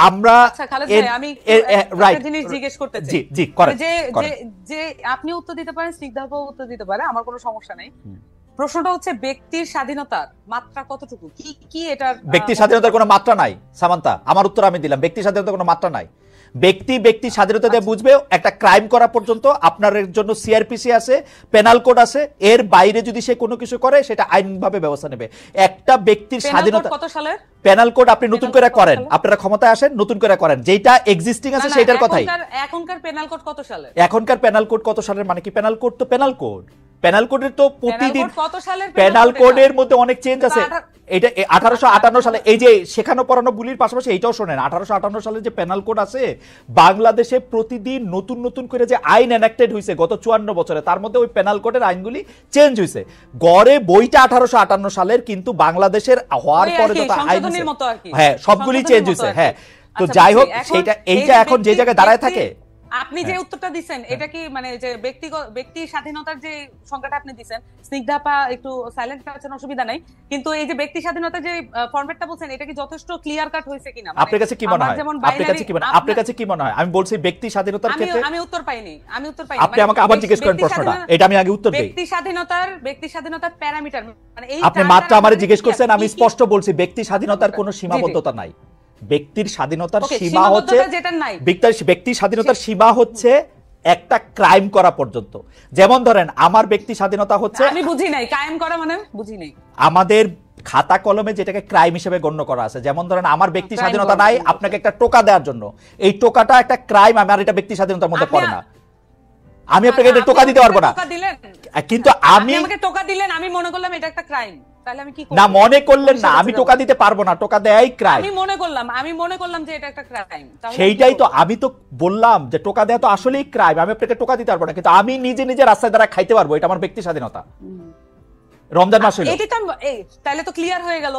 আমরা আচ্ছা খালেদ ভাই, আমি একটা জিনিস জিজ্ঞেস করতে চাই। জি করেন। যে আপনি উত্তর দিতে পারেন, স্নিগ্ধাও উত্তর দিতে পারে, আমার কোনো সমস্যা নেই। প্রশ্নটা হচ্ছে ব্যক্তির স্বাধীনতার মাত্রা কতটুকু, কি এটার? ব্যক্তির স্বাধীনতার কোনো মাত্রা নাই সামান্তা, আমার উত্তর আমি দিলাম, ব্যক্তির স্বাধীনতার কোনো মাত্রা নাই। ব্যক্তি স্বাধীনতা দিয়ে বুঝবে একটা ক্রাইম করা পর্যন্ত আপনার জন্য সিআরপিসি আছে, পেনাল কোড আছে, এর বাইরে যদি সে কোনো কিছু করে সেটা আইনভাবে ব্যবস্থা নেবে। একটা ব্যক্তির স্বাধীনতা কত সালের পেনাল কোড আপনি নতুন করে করেন, আপনারা ক্ষমতায় আসেন, নতুন করে করেন, যেটা এক্সিস্টিং আছে সেটার কথাই। এখনকার পেনাল কোড কত সালের? এখনকার পেনাল কোড কত সালের মানে কি? পেনাল কোড তো পেনাল কোড, পেনাল কোডের তো প্রতিদিন কত সালের পেনাল কোডের মধ্যে অনেক চেঞ্জ আছে। এটা 1858 সালে, এই যে শেখানো পড়ানো বুলির পাশাপাশি এইটাও শোনেন, 1858 সালে যে পেনাল কোড আছে, বাংলাদেশে প্রতিদিন নতুন নতুন করে যে আইন এনাক্টেড হয়েছে গত 54 বছরে, তার মধ্যে ওই পেনাল কোডের আইনগুলি চেঞ্জ হয়েছে। গড়ে বইটা 1858 সালের, কিন্তু বাংলাদেশের হওয়ার পরে যত আইন, হ্যাঁ সবগুলি চেঞ্জ হয়েছে। হ্যাঁ, তো যাই হোক, এইটা এখন যে জায়গায় দাঁড়ায় থাকে। আপনি যে উত্তরটা দিচ্ছেন এটা কি মানে যে ব্যক্তি স্বাধীনতার যে সংজ্ঞাটা আপনি দিচ্ছেন, স্নিগ্ধাপা একটু সাইলেন্ট আছেন, অসুবিধা নাই, কিন্তু এই যে ব্যক্তি স্বাধীনতার যে ফরম্যাটটা বলছেন এটা কি যথেষ্ট ক্লিয়ার কাট হয়েছে কিনা? আপনার কাছে কি মনে হয়? আপনার কাছে কি মনে হয়? আমি বলছি ব্যক্তি স্বাধীনতার ক্ষেত্রে আমি উত্তর পাইনি। আপনি আমাকে আবার জিজ্ঞেস করেন প্রশ্নটা, এটা আমি আগে উত্তর দেই। ব্যক্তি স্বাধীনতার প্যারামিটার মানে এই, আপনি মাত্র আমারে জিজ্ঞেস করছেন, আমি স্পষ্ট বলছি ব্যক্তি স্বাধীনতার কোনো সীমাবদ্ধতা নাই। ব্যক্তির স্বাধীনতার সীমা হচ্ছে, ব্যক্তির স্বাধীনতার সীমা হচ্ছে একটা ক্রাইম করা পর্যন্ত। যেমন ধরেন আমার ব্যক্তি স্বাধীনতা হচ্ছে, আমি বুঝি নাই ক্রাইম করা মানে, বুঝি নাই। আমাদের খাতা কলমে যেটাকে ক্রাইম হিসেবে গণ্য করা আছে, যেমন ধরেন আমার ব্যক্তি স্বাধীনতা নাই আপনাকে একটা টোকা দেওয়ার জন্য, এই টোকাটা একটা ক্রাইম, আমার এটা ব্যক্তি স্বাধীনতার মধ্যে পড়ে না। আমি আপনাকে এটা টোকা দিতে পারবো না, কিন্তু আমি আমাকে টোকা দিলেন, আমি মনে করলাম এটা একটা ক্রাইম, তাহলে আমি কি করব? না, মনে করলেন না, আমি টোকা দিতে পারবো না, টোকা দেয়াই ক্রাইম। আমি মনে করলাম যে এটা একটা ক্রাইম, সেইটাই তো আমি তো বললাম যে টোকা দেয়া তো আসলেই ক্রাইম, আমি আপনাকে টোকা দিতে পারবো না, কিন্তু আমি নিজে নিজে রাস্তায় দ্বারা খাইতে পারবো, এটা আমার ব্যক্তি স্বাধীনতা। রমজান মাস হলো, এটা তো তাহলে তো ক্লিয়ার হয়ে গেল।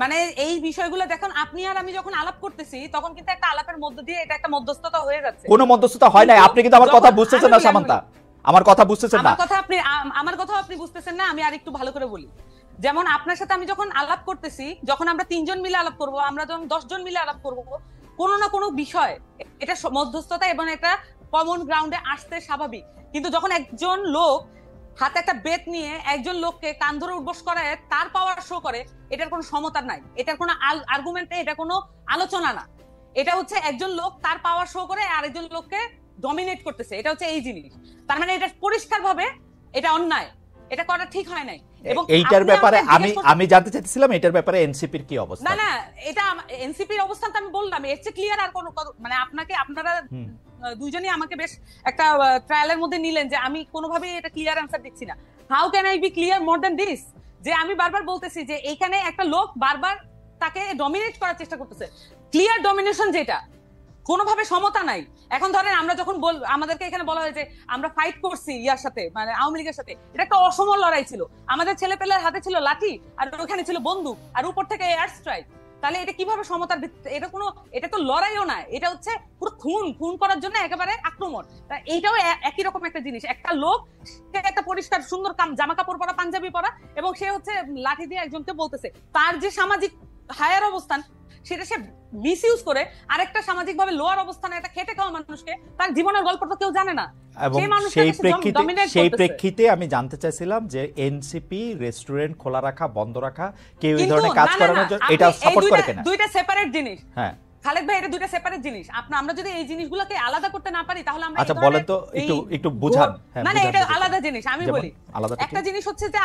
মানে এই বিষয়গুলো দেখুন, আপনি আর আমি যখন আলাপ করতেছি তখন কিন্তু একটা আলাপের মধ্য দিয়ে এটা একটা মধ্যস্থতা হয়ে যাচ্ছে। কোনো মধ্যস্থতা হয় নাই, আপনি কিন্তু আমার কথা বুঝতেছেন না সামান্তা, আমার কথা বুঝতেছেন না। আমার কথা আপনি বুঝতেছেন না, আমি আর একটু ভালো করে বলি। যেমন আপনার সাথে আমি যখন আলাপ করতেছি, যখন আমরা 3 জন মিলে আলাপ করব, আমরা যখন 10 জন মিলে আলাপ করব, কোনো না কোনো বিষয় এটা মধ্যস্থতা এবং একটা কমন গ্রাউন্ডে আসতে স্বাভাবিক। কিন্তু যখন একজন লোক হাতে একটা বেত নিয়ে একজন লোককে কান ধরে উঠবস করায় তার পাওয়ার শো করে, এটার কোনো সমতা নাই, এটার কোনো আর্গুমেন্ট নেই, এটা কোনো আলোচনা না। এটা হচ্ছে একজন লোক তার পাওয়ার শো করে আরেকজন লোককে ডমিনেট করতেছে, এটা হচ্ছে এই জিনিস। তার মানে এটা পরিষ্কারভাবে এটা অন্যায়, এটা করা ঠিক হয় নাই। এবং এইটার ব্যাপারে আমি জানতে চাইছিলাম এটার ব্যাপারে এনসিপির কি অবস্থা? না এটা এনসিপির অবস্থান তো আমি বললাম, এর চেয়ে ক্লিয়ার আর কোনো মানে আপনারা দুইজনই আমাকে বেশ একটা ট্রায়ালের মধ্যে নিলেন যে আমি কোনোভাবেই এটা ক্লিয়ার অ্যানসার দিচ্ছি না। How can I be clear more than this? যে আমি বারবার বলতেছি যে এইখানে একটা লোক বারবার তাকে ডমিনেট করার চেষ্টা করতেছে, ক্লিয়ার ডমিনেশন, যেটা কোনোভাবে সমতা নাই। এখন ধরেন আমরা যখন আমাদেরকে এখানে বলা হয় যে আমরা ফাইট করছি ইয়ার সাথে, মানে আওয়ামী লীগের সাথে, এটা একটা অসম লড়াই ছিল, আমাদের ছেলেপেলের হাতে ছিল লাঠি আর ওখানে ছিল বন্দুক আর উপর থেকে এয়ার স্ট্রাইক, তাহলে এটা কিভাবে সমতার ভিত্তিতে? এটা তো লড়াইও না, এটা হচ্ছে পুরো খুন করার জন্য একেবারে আক্রমণ। এইটাও একই রকম একটা জিনিস, একটা লোক সে একটা পরিষ্কার সুন্দর জামা কাপড় পরা, পাঞ্জাবি পরা, এবং সে হচ্ছে লাঠি দিয়ে একজনকে বলতেছে, তার যে সামাজিক হায়ার অবস্থান সেটা সে মিসইউজ করে আরেকটা সামাজিক ভাবে লোয়ার অবস্থানে একটা খেটে খাওয়া মানুষকে, তার জীবনের গল্প তো কেউ জানে না। এবং সেই প্রেক্ষিতে আমি জানতে চাইছিলাম যে এনসিপি রেস্টুরেন্ট খোলা রাখা, বন্ধ রাখা, কেউ এই ধরনের কাজ করানোর জন্য এটা সাপোর্ট করে কিনা? দুইটা সেপারেট জিনিস। হ্যাঁ খালেদ ভাই, এটা দুইটা সেপারেট জিনিস। আমরা যদি এই জিনিসগুলোকে আলাদা করতে না পারি তাহলে আমরা, আচ্ছা বলেন তো, একটু বুঝান। মানে এটা আলাদা জিনিস। আমি বলি, একটা জিনিস হচ্ছে যে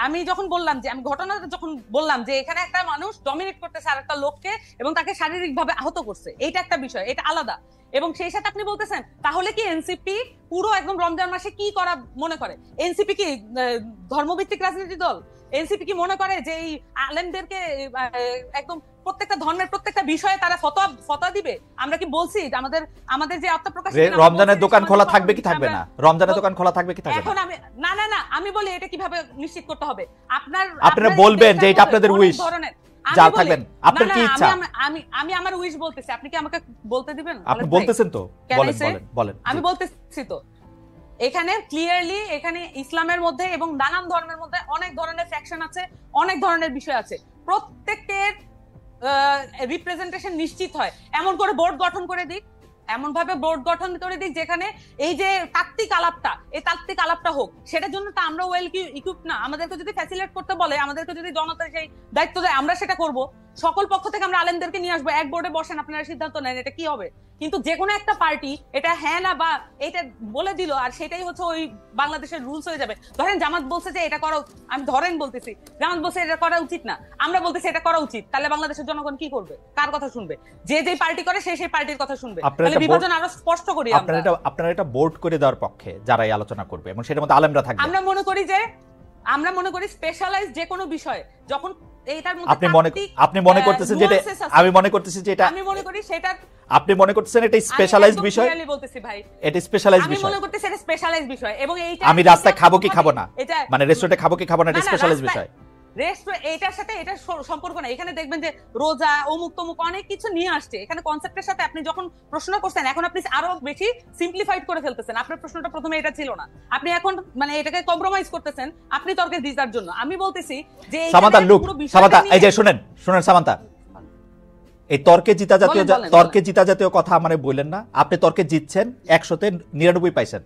আমি যখন বললাম যে আমি ঘটনাটা যখন বললাম যে এখানে একটা মানুষ ডমিনেট করতেছে আরেকটা লোককে এবং তাকে শারীরিকভাবে আহত করছে, এইটা একটা বিষয়, এটা আলাদা। এবং সেই সাথে আপনি বলতেছেন তাহলে কি এনসিপি পুরো একদম রমজান মাসে কি করা মনে করে? এনসিপি কি ধর্মভিত্তিক রাজনীতি দল? এনসিপি কি মনে করে যে এই আলেমদেরকে একদম প্রত্যেকটা ধর্মের প্রত্যেকটা বিষয়ে তারা ফতোয়া দিবে? আমরা কি বলছি যে আমাদের যে আত্মপ্রকাশ, রমজানের দোকান খোলা থাকবে কি থাকবে না? রমজানের দোকান খোলা থাকবে কি থাকবে না? এখন আমি না আমি বলি এটা কিভাবে নিশ্চিত করতে হবে? আপনারা বলবেন যে এটা আপনাদের উইশ, যা থাকবেন আপনার কি ইচ্ছা। আমি আমার উইশ বলতেছি, আপনি কি আমাকে বলতে দিবেন? আপনি বলতেছেন তো, বলেন। আমি বলতেছি তো, এখানে ক্লিয়ারলি এখানে ইসলামের মধ্যে এবং নানান ধর্মের মধ্যে অনেক ধরনের ফ্যাকশন আছে, অনেক ধরনের বিষয় আছে। প্রত্যেকের রিপ্রেজেন্টেশন নিশ্চিত হয়, এমন করে বোর্ড গঠন করে দিক, এমন ভাবে বোর্ড গঠন করে দিক যেখানে এই যে তাত্ত্বিক আলাপটা হোক। সেটার জন্য তো আমরা ওয়েল ইকুইপ না। আমাদেরকে যদি ফ্যাসিলিটেট করতে বলে, আমাদেরকে যদি জনতা সেই দায়িত্ব দেয়, আমরা সেটা করব। সকল পক্ষ থেকে আমরা আলেমদেরকে নিয়ে আসবো, এক বোর্ডে বসেন, আপনারা সিদ্ধান্ত নেন এটা কি হবে। কিন্তু যে কোনো একটা পার্টি এটা হ্যাঁ না বা এটা বলে দিল, আর সেটাই হচ্ছে ওই বাংলাদেশের রুলস হয়ে যাবে। ধরেন জামাত বলছে যে এটা করা, আমি ধরেন বলতেছি জামাত বলছে এটা করা উচিত না, আমরা বলতেছি এটা করা উচিত, তাহলে বাংলাদেশের জনগণ কি করবে? কার কথা শুনবে? যে পার্টি করে সেই পার্টির কথা শুনবে। তাহলে বিভাজন আরো স্পষ্ট করি আমরা। আপনারা এটা বোর্ড করে দেওয়ার পক্ষে যারাই আলোচনা করবে এবং সেটার মধ্যে আলেমরা থাকবে। আমরা মনে করি স্পেশালাইজ যে কোনো বিষয় যখন এইটার মধ্যে আপনি মনে করতেছেন যে আমি মনে করতেছি যে এটা, আমি মনে করি সেটা আপনি মনে করতেছেন এটা স্পেশালাইজড বিষয়। আমি বলতেছি ভাই এটা স্পেশালাইজড বিষয়। আমি মনে করতেছি এটা স্পেশালাইজড বিষয় এবং এইটা আমি রাস্তায় খাবো কি খাবো না, মানে রেস্টুরেন্টে খাবো কি খাবো না, এটা স্পেশালাইজড বিষয়। রেস্টুরেন্ট এটার সাথে এটা সম্পর্ক না। এখানে দেখবেন যে রোজা অমুক তমুক অনেক কিছু নিয়ে আসছে এখানে কনসেপ্টের সাথে। আপনি যখন প্রশ্ন করছেন এখন আপনি আরো বেশি সিম্পলিফাইড করে ফেলতেছেন। আপনার প্রশ্নটা প্রথমে এটা ছিল না, আপনি এখন মানে এটাকে কম্প্রোমাইজ করতেছেন আপনি তর্কে জিতার জন্য। আমি বলতেছি যে সামান্তা লুক, সামান্তা এই যে শুনেন সামান্তা, এই তর্কে জিতা জাতীয় কথা মানে বললেন না। আপনি তর্কে জিতছেন, 100-তে 99 পাইছেন।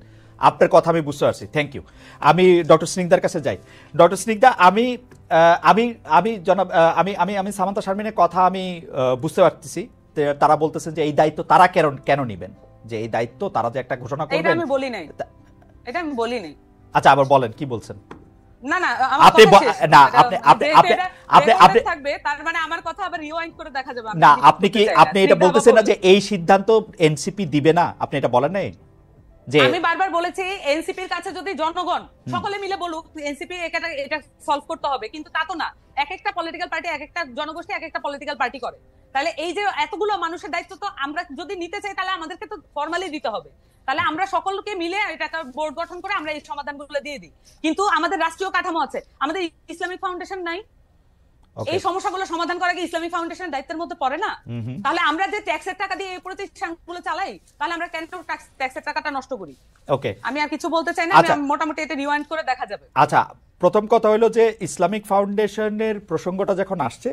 আপনার কথা আমি বুঝতে পারছি, থ্যাংক ইউ। আমি ডক্টর স্নিগ্ধার কাছে যাই। ডক্টর স্নিগ্ধা, আমি জনাব আমি সামান্তা শারমিনের কথা আমি বুঝতে পারতেছি। তারা বলতেছেন যে এই দায়িত্ব তারা কেন নেবেন, যে এই দায়িত্ব তারা যে একটা ঘোষণা করবেন। এটা আমি বলি নাই। আচ্ছা, আবার বলেন কি বলছেন। না না আপনি থাকবে, তার মানে আমার কথা আবার রিওয়াইন্ড করে দেখা যাবে না। আপনি এটা বলতেছেন না যে এই সিদ্ধান্ত এনসিপি দিবে না, আপনি এটা বলেন নাই? আমি বারবার বলেছি এনসিপির কাছে যদি জনগণ সকলে মিলে বলুক এনসিপি এটা সলভ করতে হবে, কিন্তু তা তো না। এক একটা পলিটিক্যাল পার্টি, এক একটা জনগোষ্ঠী এক একটা পলিটিক্যাল পার্টি করে। তাহলে এই যে এতগুলো মানুষের দায়িত্ব তো আমরা যদি নিতে চাই তাহলে আমাদেরকে তো ফর্মালি দিতে হবে। তাহলে আমরা সকলকে মিলে এটা বোর্ড গঠন করে আমরা এই সমাধানগুলো দিয়ে দিই। কিন্তু আমাদের রাষ্ট্রীয় কাঠামো আছে, আমাদের ইসলামিক ফাউন্ডেশন নাই। এই সমস্যাগুলো সমাধান করা কি ইসলামিক ফাউন্ডেশনের দায়িত্বের মধ্যে পড়ে না? তাহলে আমরা যে ট্যাক্সের টাকা দিয়ে এই প্রতিষ্ঠানগুলো চালাই, তাহলে আমরা কেন ট্যাক্সের টাকাটা নষ্ট করি? ওকে, আমি আর কিছু বলতে চাই না, মোটামুটি এটা রিওয়াইন্ড করে দেখা যাবে। আচ্ছা, প্রথম কথা হলো যে ইসলামিক ফাউন্ডেশনের প্রসঙ্গটা যখন আসছে